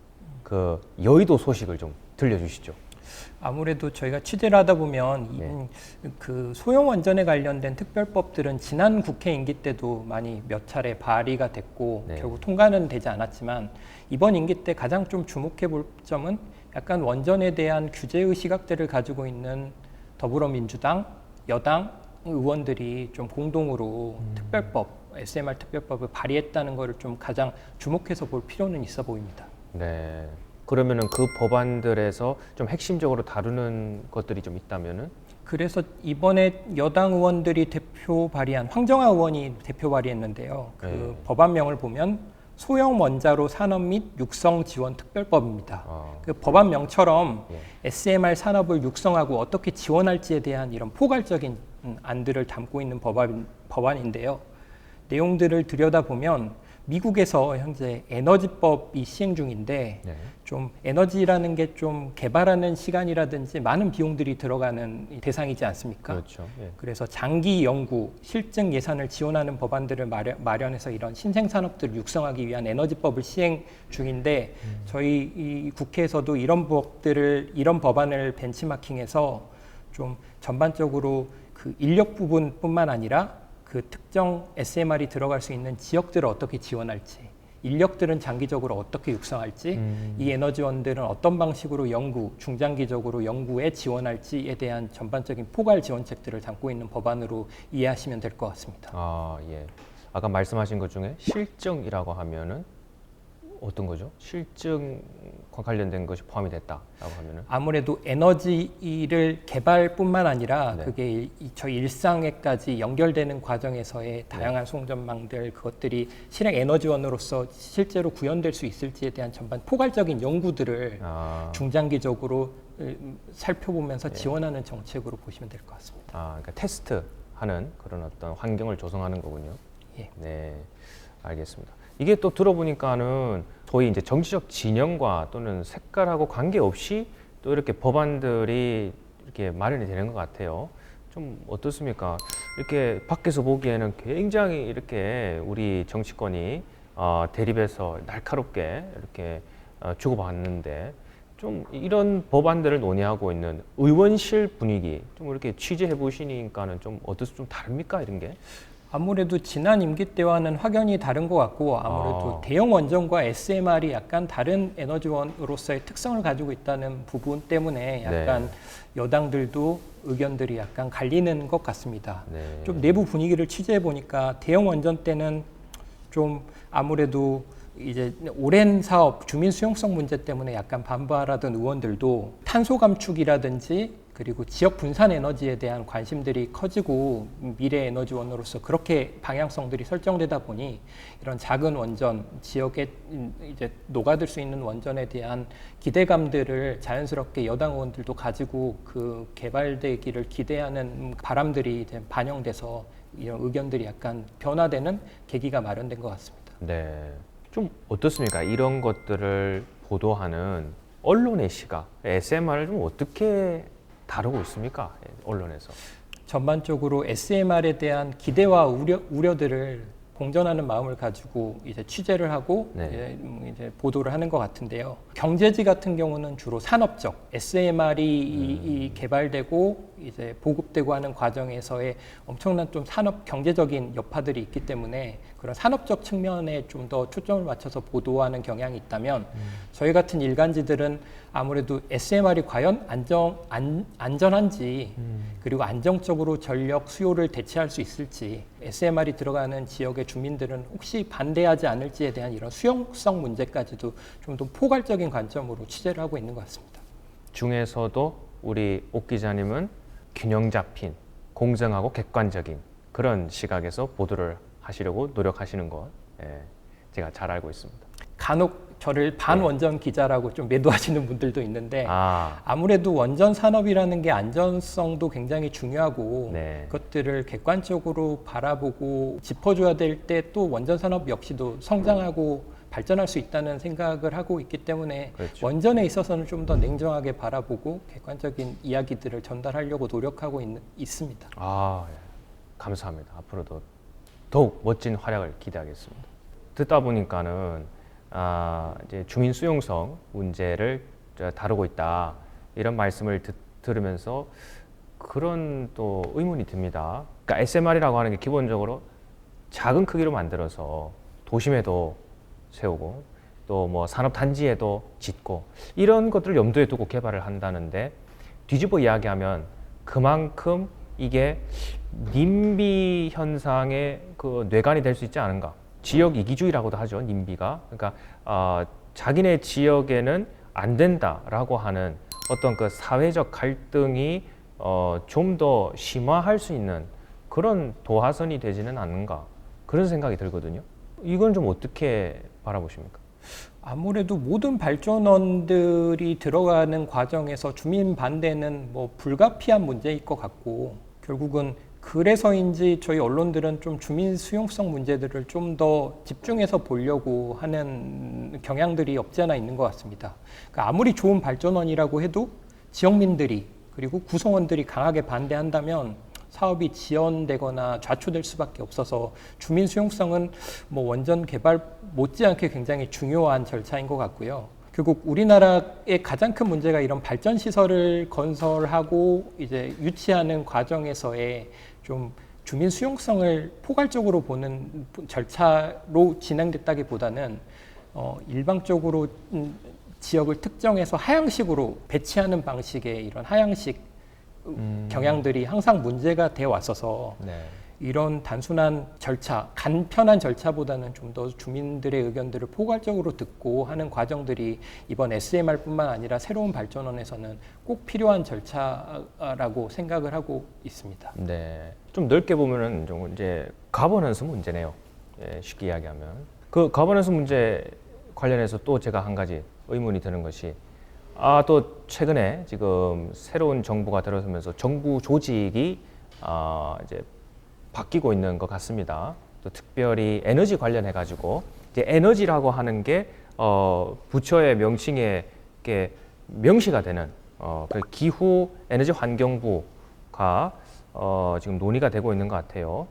Speaker 1: 그 여의도 소식을 좀 들려주시죠.
Speaker 3: 아무래도 저희가 취재를 하다 보면 그 소형 원전에 관련된 특별법들은 지난 국회 임기 때도 많이 몇 차례 발의가 됐고
Speaker 1: 네.
Speaker 3: 결국 통과는 되지 않았지만 이번 임기 때 가장 좀 주목해 볼 점은 약간 원전에 대한 규제의 시각들을 가지고 있는 더불어민주당, 여당 의원들이 좀 공동으로 특별법, SMR 특별법을 발의했다는 것을 좀 가장 주목해서 볼 필요는 있어 보입니다.
Speaker 1: 네. 그러면은 그 법안들에서 좀 핵심적으로 다루는 것들이 좀 있다면은?
Speaker 3: 그래서 이번에 여당 의원들이 대표 발의한 황정아 의원이 대표 발의했는데요. 그
Speaker 1: 네.
Speaker 3: 법안명을 보면 소형 원자로 산업 및 육성 지원 특별법입니다. 그 법안명처럼 SMR 산업을 육성하고 어떻게 지원할지에 대한 이런 포괄적인 안들을 담고 있는 법안인데요. 내용들을 들여다보면 미국에서 현재 에너지법이 시행 중인데 좀 에너지라는 게 좀 개발하는 시간이라든지 많은 비용들이 들어가는 대상이지 않습니까?
Speaker 1: 그렇죠. 예.
Speaker 3: 그래서 장기 연구, 실증 예산을 지원하는 법안들을 마련해서 이런 신생산업들을 육성하기 위한 에너지법을 시행 중인데 저희 이 국회에서도 이런 법안을 벤치마킹해서 좀 전반적으로 그 인력 부분뿐만 아니라 그 특정 SMR이 들어갈 수 있는 지역들을 어떻게 지원할지, 인력들은 장기적으로 어떻게 육성할지, 이 에너지원들은 어떤 방식으로 중장기적으로 연구에 지원할지에 대한 전반적인 포괄 지원책들을 담고 있는 법안으로 이해하시면 될 것 같습니다.
Speaker 1: 예. 아까 말씀하신 것 중에 실증이라고 하면은 어떤 거죠? 실증과 관련된 것이 포함이 됐다라고 하면은
Speaker 3: 아무래도 에너지를 개발뿐만 아니라 그게 저희 일상에까지 연결되는 과정에서의 다양한 송전망들 그것들이 실행 에너지원으로서 실제로 구현될 수 있을지에 대한 전반 포괄적인 연구들을 중장기적으로 살펴보면서 지원하는 정책으로 보시면 될 것 같습니다.
Speaker 1: 그러니까 테스트하는 그런 어떤 환경을 조성하는 거군요.
Speaker 3: 예.
Speaker 1: 네, 알겠습니다. 이게 또 들어보니까는 소위 이제 정치적 진영과 또는 색깔하고 관계없이 또 이렇게 법안들이 이렇게 마련이 되는 것 같아요. 좀 어떻습니까? 이렇게 밖에서 보기에는 굉장히 이렇게 우리 정치권이 대립해서 날카롭게 이렇게 주고받는데 좀 이런 법안들을 논의하고 있는 의원실 분위기 좀 이렇게 취재해 보시니까는 좀 어떠세요? 좀 다릅니까 이런 게?
Speaker 3: 아무래도 지난 임기 때와는 확연히 다른 것 같고 아무래도
Speaker 1: 아.
Speaker 3: 대형 원전과 SMR이 약간 다른 에너지원으로서의 특성을 가지고 있다는 부분 때문에 약간
Speaker 1: 네.
Speaker 3: 여당들도 의견들이 약간 갈리는 것 같습니다.
Speaker 1: 네.
Speaker 3: 좀 내부 분위기를 취재해 보니까 대형 원전 때는 좀 아무래도 이제 오랜 사업 주민 수용성 문제 때문에 약간 반발하던 의원들도 탄소 감축이라든지 그리고 지역 분산 에너지에 대한 관심들이 커지고 미래 에너지원으로서 그렇게 방향성들이 설정되다 보니 이런 작은 원전 지역에 이제 녹아들 수 있는 원전에 대한 기대감들을 자연스럽게 여당 의원들도 가지고 그 개발되기를 기대하는 바람들이 이제 반영돼서 이런 의견들이 약간 변화되는 계기가 마련된 것 같습니다.
Speaker 1: 네. 좀 어떻습니까? 이런 것들을 보도하는 언론의 시각, SMR을 좀 어떻게 다루고 있습니까? 언론에서.
Speaker 3: 전반적으로 SMR에 대한 기대와 우려들을 공존하는 마음을 가지고 이제 취재를 하고
Speaker 1: 네.
Speaker 3: 이제 보도를 하는 것 같은데요. 경제지 같은 경우는 주로 산업적 SMR이 이 개발되고 이제 보급되고 하는 과정에서의 엄청난 좀 산업 경제적인 여파들이 있기 때문에 그런 산업적 측면에 좀 더 초점을 맞춰서 보도하는 경향이 있다면 저희 같은 일간지들은 아무래도 SMR이 과연 안전한지 그리고 안정적으로 전력 수요를 대체할 수 있을지 SMR이 들어가는 지역의 주민들은 혹시 반대하지 않을지에 대한 이런 수용성 문제까지도 좀 더 포괄적인 관점으로 취재를 하고 있는 것 같습니다.
Speaker 1: 중에서도 우리 옥 기자님은 균형 잡힌 공정하고 객관적인 그런 시각에서 보도를 하시려고 노력하시는 것 제가 잘 알고 있습니다.
Speaker 3: 간혹 저를 반원전 기자라고 좀 매도하시는 분들도 있는데 아무래도 원전 산업이라는 게 안전성도 굉장히 중요하고
Speaker 1: 네.
Speaker 3: 그것들을 객관적으로 바라보고 짚어줘야 될 때 또 원전 산업 역시도 성장하고 발전할 수 있다는 생각을 하고 있기 때문에
Speaker 1: 그렇죠.
Speaker 3: 원전에 있어서는 좀 더 냉정하게 바라보고 객관적인 이야기들을 전달하려고 노력하고 있습니다.
Speaker 1: 예. 감사합니다. 앞으로도 더욱 멋진 활약을 기대하겠습니다. 듣다 보니까는 이제 주민 수용성 문제를 다루고 있다 이런 말씀을 들으면서 그런 또 의문이 듭니다. 그러니까 SMR이라고 하는 게 기본적으로 작은 크기로 만들어서 도심에도 세우고 또 뭐 산업 단지에도 짓고 이런 것들을 염두에 두고 개발을 한다는데 뒤집어 이야기하면 그만큼 이게 님비 현상의 그 뇌관이 될 수 있지 않은가? 지역 이기주의라고도 하죠, 님비가. 그러니까 자기네 지역에는 안 된다라고 하는 어떤 그 사회적 갈등이 좀 더 심화할 수 있는 그런 도화선이 되지는 않는가 그런 생각이 들거든요. 이건 좀 어떻게 바라보십니까?
Speaker 3: 아무래도 모든 발전원들이 들어가는 과정에서 주민 반대는 뭐 불가피한 문제일 것 같고 결국은 그래서인지 저희 언론들은 좀 주민 수용성 문제들을 좀 더 집중해서 보려고 하는 경향들이 없지 않아 있는 것 같습니다. 그러니까 아무리 좋은 발전원이라고 해도 지역민들이 그리고 구성원들이 강하게 반대한다면 사업이 지연되거나 좌초될 수밖에 없어서 주민 수용성은 뭐 원전 개발 못지않게 굉장히 중요한 절차인 것 같고요. 결국 우리나라의 가장 큰 문제가 이런 발전 시설을 건설하고 이제 유치하는 과정에서의 좀 주민 수용성을 포괄적으로 보는 절차로 진행됐다기보다는 일방적으로 지역을 특정해서 하향식으로 배치하는 방식의 이런 하향식 경향들이 항상 문제가 되어 왔어서
Speaker 1: 네.
Speaker 3: 이런 단순한 절차, 간편한 절차보다는 좀 더 주민들의 의견들을 포괄적으로 듣고 하는 과정들이 이번 SMR뿐만 아니라 새로운 발전원에서는 꼭 필요한 절차라고 생각을 하고 있습니다.
Speaker 1: 네. 좀 넓게 보면은 좀 이제 가버넌스 문제네요. 예, 쉽게 이야기하면 그 가버넌스 문제 관련해서 또 제가 한 가지 의문이 드는 것이 또 최근에 지금 새로운 정부가 들어서면서 정부 조직이 이제 바뀌고 있는 것 같습니다. 또 특별히 에너지 관련해 가지고 이제 에너지라고 하는 게 부처의 명칭에 이렇게 명시가 되는 그 기후 에너지 환경부가 지금 논의가 되고 있는 것 같아요.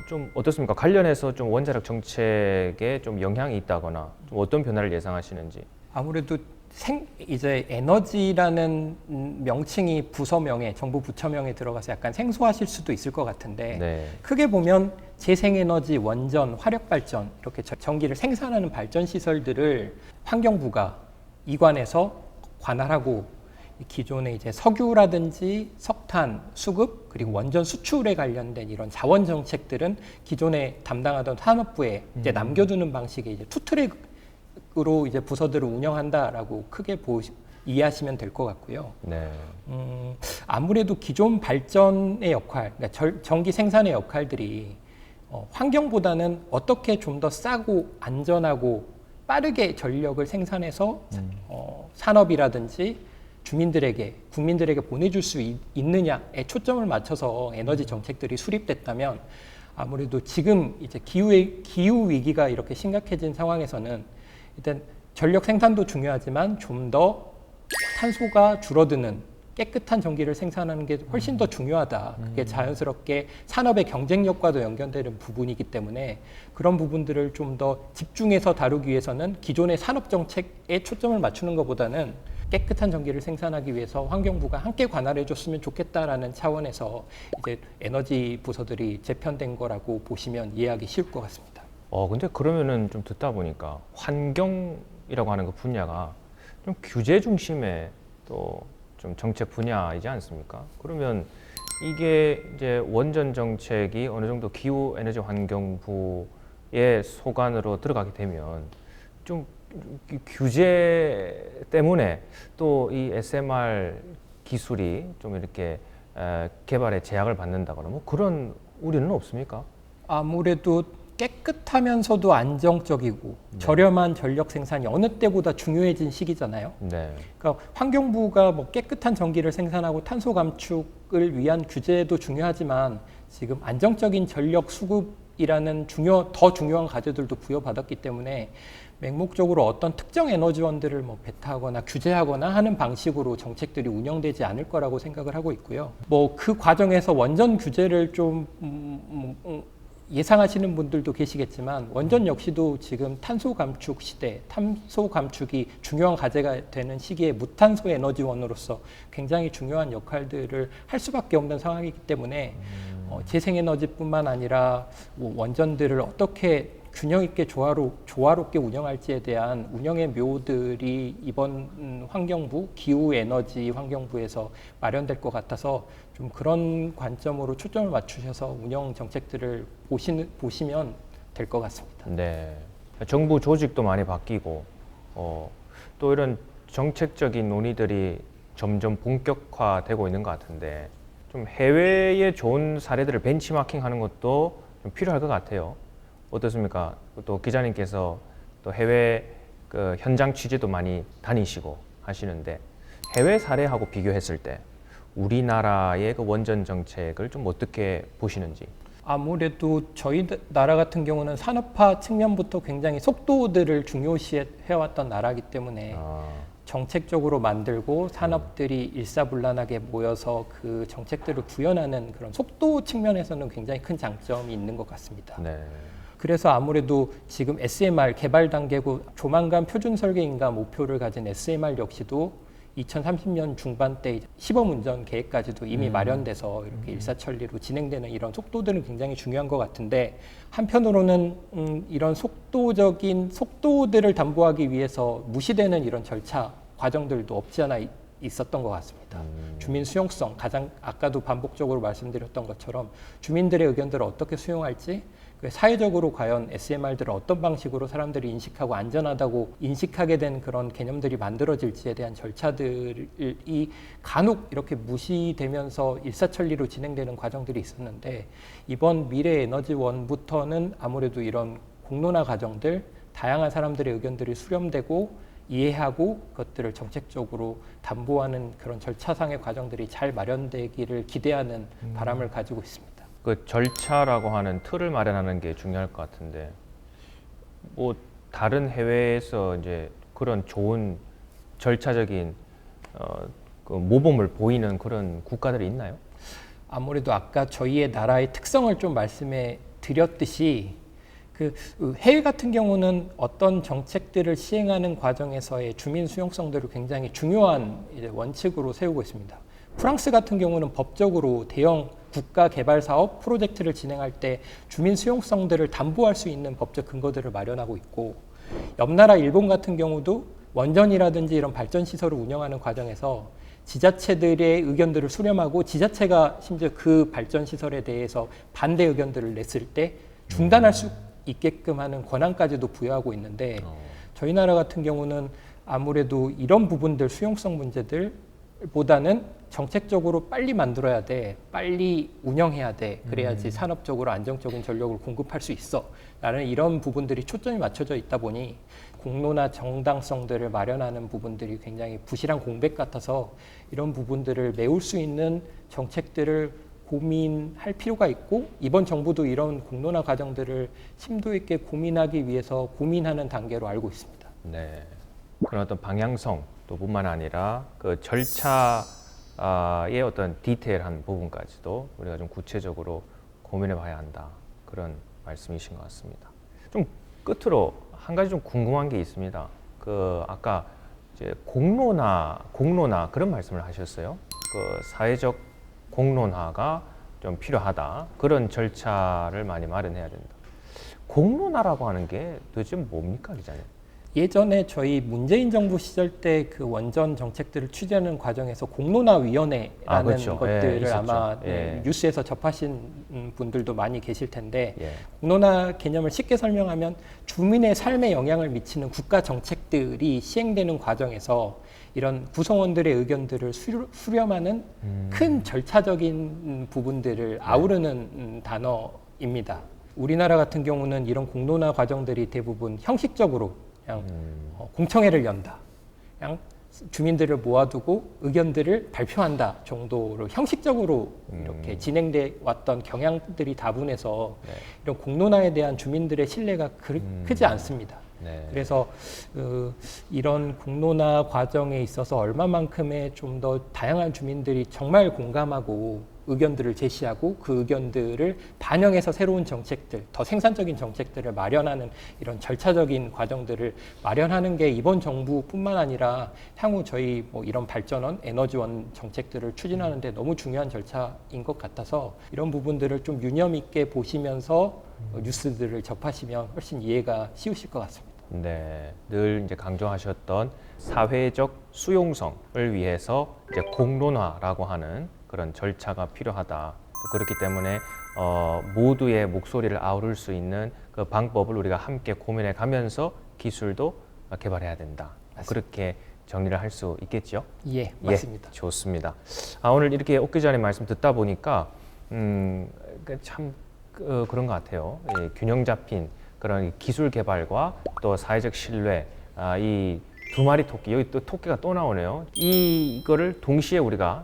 Speaker 1: 좀 어떻습니까? 관련해서 좀 원자력 정책에 좀 영향이 있다거나 좀 어떤 변화를 예상하시는지.
Speaker 3: 아무래도 이제 에너지라는 명칭이 부서명에 정부 부처명에 들어가서 약간 생소하실 수도 있을 것 같은데
Speaker 1: 네.
Speaker 3: 크게 보면 재생에너지, 원전, 화력발전 이렇게 전기를 생산하는 발전 시설들을 환경부가 이관해서 관할하고 기존의 이제 석유라든지 석탄 수급 그리고 원전 수출에 관련된 이런 자원 정책들은 기존에 담당하던 산업부에 이제 남겨두는 방식의 이제 투트랙으로 이제 부서들을 운영한다라고 크게 이해하시면 될 것 같고요.
Speaker 1: 네.
Speaker 3: 아무래도 기존 발전의 역할, 그러니까 전기 생산의 역할들이 환경보다는 어떻게 좀 더 싸고 안전하고 빠르게 전력을 생산해서 산업이라든지 주민들에게, 국민들에게 보내줄 수 있느냐에 초점을 맞춰서 에너지 정책들이 수립됐다면 아무래도 지금 이제 기후 위기가 이렇게 심각해진 상황에서는 일단 전력 생산도 중요하지만 좀 더 탄소가 줄어드는 깨끗한 전기를 생산하는 게 훨씬 더 중요하다. 그게 자연스럽게 산업의 경쟁력과도 연결되는 부분이기 때문에 그런 부분들을 좀 더 집중해서 다루기 위해서는 기존의 산업 정책에 초점을 맞추는 것보다는 깨끗한 전기를 생산하기 위해서 환경부가 함께 관할해 줬으면 좋겠다라는 차원에서 이제 에너지 부서들이 재편된 거라고 보시면 이해하기 쉬울 것 같습니다.
Speaker 1: 근데 그러면은 좀 듣다 보니까 환경이라고 하는 그 분야가 좀 규제 중심의 또 좀 정책 분야이지 않습니까? 그러면 이게 이제 원전 정책이 어느 정도 기후 에너지 환경부의 소관으로 들어가게 되면 좀 규제 때문에 또 이 SMR 기술이 좀 이렇게 개발에 제약을 받는다거나 뭐 그런 우려는 없습니까?
Speaker 3: 아무래도 깨끗하면서도 안정적이고 저렴한 전력 생산이 어느 때보다 중요해진 시기잖아요.
Speaker 1: 네.
Speaker 3: 그러니까 환경부가 뭐 깨끗한 전기를 생산하고 탄소 감축을 위한 규제도 중요하지만 지금 안정적인 전력 수급이라는 더 중요한 과제들도 부여받았기 때문에 맹목적으로 어떤 특정 에너지원들을 뭐 배타하거나 규제하거나 하는 방식으로 정책들이 운영되지 않을 거라고 생각을 하고 있고요. 뭐 그 과정에서 원전 규제를 좀 예상하시는 분들도 계시겠지만 원전 역시도 지금 탄소 감축 시대, 탄소 감축이 중요한 과제가 되는 시기에 무탄소 에너지원으로서 굉장히 중요한 역할들을 할 수밖에 없는 상황이기 때문에 재생에너지뿐만 아니라 뭐 원전들을 어떻게 균형 있게 조화롭게 운영할지에 대한 운영의 묘들이 이번 환경부, 기후에너지 환경부에서 마련될 것 같아서 좀 그런 관점으로 초점을 맞추셔서 운영 정책들을 보시면 될 것 같습니다.
Speaker 1: 네. 정부 조직도 많이 바뀌고 또 이런 정책적인 논의들이 점점 본격화되고 있는 것 같은데 좀 해외의 좋은 사례들을 벤치마킹하는 것도 좀 필요할 것 같아요. 어떻습니까? 또 기자님께서 또 해외 그 현장 취재도 많이 다니시고 하시는데 해외 사례하고 비교했을 때 우리나라의 그 원전 정책을 좀 어떻게 보시는지?
Speaker 3: 아무래도 저희 나라 같은 경우는 산업화 측면부터 굉장히 속도들을 중요시해왔던 나라이기 때문에 정책적으로 만들고 산업들이 일사불란하게 모여서 그 정책들을 구현하는 그런 속도 측면에서는 굉장히 큰 장점이 있는 것 같습니다.
Speaker 1: 네.
Speaker 3: 그래서 아무래도 지금 SMR 개발 단계고 조만간 표준 설계 인가 목표를 가진 SMR 역시도 2030년 중반 때 시범 운전 계획까지도 이미 마련돼서 이렇게 일사천리로 진행되는 이런 속도들은 굉장히 중요한 것 같은데 한편으로는 이런 속도들을 담보하기 위해서 무시되는 이런 절차 과정들도 없지 않아 있었던 것 같습니다. 주민 수용성, 가장 아까도 반복적으로 말씀드렸던 것처럼 주민들의 의견들을 어떻게 수용할지 사회적으로 과연 SMR들을 어떤 방식으로 사람들이 인식하고 안전하다고 인식하게 된 그런 개념들이 만들어질지에 대한 절차들이 간혹 이렇게 무시되면서 일사천리로 진행되는 과정들이 있었는데 이번 미래에너지원부터는 아무래도 이런 공론화 과정들, 다양한 사람들의 의견들이 수렴되고 이해하고 그것들을 정책적으로 담보하는 그런 절차상의 과정들이 잘 마련되기를 기대하는 바람을 가지고 있습니다.
Speaker 1: 그 절차라고 하는 틀을 마련하는 게 중요할 것 같은데 뭐 다른 해외에서 이제 그런 좋은 절차적인 그 모범을 보이는 그런 국가들이 있나요?
Speaker 3: 아무래도 아까 저희의 나라의 특성을 좀 말씀해 드렸듯이 그 해외 같은 경우는 어떤 정책들을 시행하는 과정에서의 주민 수용성들을 굉장히 중요한 이제 원칙으로 세우고 있습니다. 프랑스 같은 경우는 법적으로 대형 국가 개발 사업 프로젝트를 진행할 때 주민 수용성들을 담보할 수 있는 법적 근거들을 마련하고 있고, 옆나라 일본 같은 경우도 원전이라든지 이런 발전 시설을 운영하는 과정에서 지자체들의 의견들을 수렴하고 지자체가 심지어 그 발전 시설에 대해서 반대 의견들을 냈을 때 중단할 수 있게끔 하는 권한까지도 부여하고 있는데, 저희 나라 같은 경우는 아무래도 이런 부분들 수용성 문제들보다는 정책적으로 빨리 만들어야 돼, 빨리 운영해야 돼, 그래야지 산업적으로 안정적인 전력을 공급할 수 있어 라는 이런 부분들이 초점이 맞춰져 있다 보니 공로나 정당성들을 마련하는 부분들이 굉장히 부실한 공백 같아서 이런 부분들을 메울 수 있는 정책들을 고민할 필요가 있고, 이번 정부도 이런 공론화 과정들을 심도 있게 고민하기 위해서 고민하는 단계로 알고 있습니다.
Speaker 1: 네. 그런 어떤 방향성 또 뿐만 아니라 그 절차의 어떤 디테일한 부분까지도 우리가 좀 구체적으로 고민해 봐야 한다. 그런 말씀이신 것 같습니다. 좀 끝으로 한 가지 좀 궁금한 게 있습니다. 그 아까 이제 공론화 그런 말씀을 하셨어요. 그 사회적 공론화가 좀 필요하다. 그런 절차를 많이 마련해야 된다. 공론화라고 하는 게 도대체 뭡니까, 기자님?
Speaker 3: 예전에 저희 문재인 정부 시절 때 그 원전 정책들을 추진하는 과정에서 공론화위원회라는
Speaker 1: 그렇죠.
Speaker 3: 것들을
Speaker 1: 있었죠.
Speaker 3: 아마
Speaker 1: 예.
Speaker 3: 뉴스에서 접하신 분들도 많이 계실 텐데,
Speaker 1: 예.
Speaker 3: 공론화 개념을 쉽게 설명하면 주민의 삶에 영향을 미치는 국가 정책들이 시행되는 과정에서 이런 구성원들의 의견들을 수렴하는 큰 절차적인 부분들을 아우르는 단어입니다. 우리나라 같은 경우는 이런 공론화 과정들이 대부분 형식적으로 그냥 공청회를 연다, 그냥 주민들을 모아두고 의견들을 발표한다 정도로 형식적으로 이렇게 진행돼 왔던 경향들이 다분해서 이런 공론화에 대한 주민들의 신뢰가 크지 않습니다.
Speaker 1: 네.
Speaker 3: 그래서 이런 공론화 과정에 있어서 얼마만큼의 좀 더 다양한 주민들이 정말 공감하고 의견들을 제시하고 그 의견들을 반영해서 새로운 정책들, 더 생산적인 정책들을 마련하는 이런 절차적인 과정들을 마련하는 게 이번 정부뿐만 아니라 향후 저희 뭐 이런 발전원, 에너지원 정책들을 추진하는 데 너무 중요한 절차인 것 같아서 이런 부분들을 좀 유념 있게 보시면서 뉴스들을 접하시면 훨씬 이해가 쉬우실 것 같습니다.
Speaker 1: 네, 늘 이제 강조하셨던 사회적 수용성을 위해서 이제 공론화라고 하는 그런 절차가 필요하다. 그렇기 때문에 모두의 목소리를 아우를 수 있는 그 방법을 우리가 함께 고민해 가면서 기술도 개발해야 된다.
Speaker 3: 맞습니다.
Speaker 1: 그렇게 정리를 할 수 있겠죠?
Speaker 3: 예, 맞습니다.
Speaker 1: 예, 좋습니다. 오늘 이렇게 옥 기자님 말씀 듣다 보니까 참 그런 것 같아요. 예, 균형 잡힌 그런 기술 개발과 또 사회적 신뢰, 이 두 마리 토끼, 여기 또 토끼가 또 나오네요. 이거를 동시에 우리가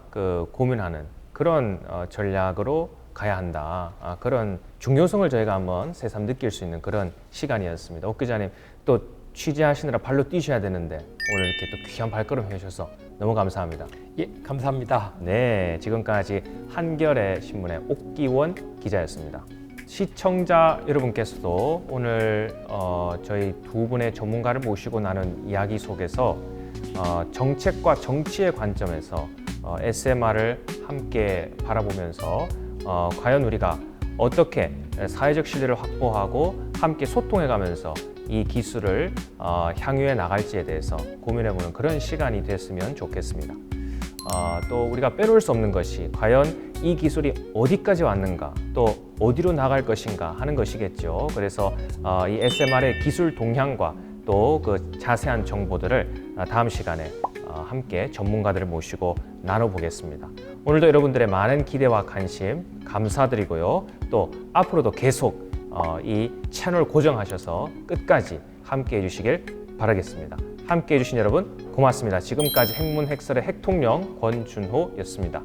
Speaker 1: 고민하는 그런 전략으로 가야 한다. 그런 중요성을 저희가 한번 새삼 느낄 수 있는 그런 시간이었습니다. 옥 기자님 또 취재하시느라 발로 뛰셔야 되는데 오늘 이렇게 또 귀한 발걸음 해주셔서 너무 감사합니다.
Speaker 3: 예, 감사합니다.
Speaker 1: 네, 지금까지 한겨레 신문의 옥기원 기자였습니다. 시청자 여러분께서도 오늘 저희 두 분의 전문가를 모시고 나눈 이야기 속에서 정책과 정치의 관점에서 SMR을 함께 바라보면서 과연 우리가 어떻게 사회적 신뢰를 확보하고 함께 소통해가면서 이 기술을 향유해 나갈지에 대해서 고민해보는 그런 시간이 됐으면 좋겠습니다. 또 우리가 빼놓을 수 없는 것이 과연 이 기술이 어디까지 왔는가, 또 어디로 나갈 것인가 하는 것이겠죠. 그래서 이 SMR의 기술 동향과 또 그 자세한 정보들을 다음 시간에 함께 전문가들을 모시고 나눠보겠습니다. 오늘도 여러분들의 많은 기대와 관심 감사드리고요. 또 앞으로도 계속 이 채널 고정하셔서 끝까지 함께 해주시길 바라겠습니다. 함께 해주신 여러분 고맙습니다. 지금까지 핵문핵설의 핵통령 권준호였습니다.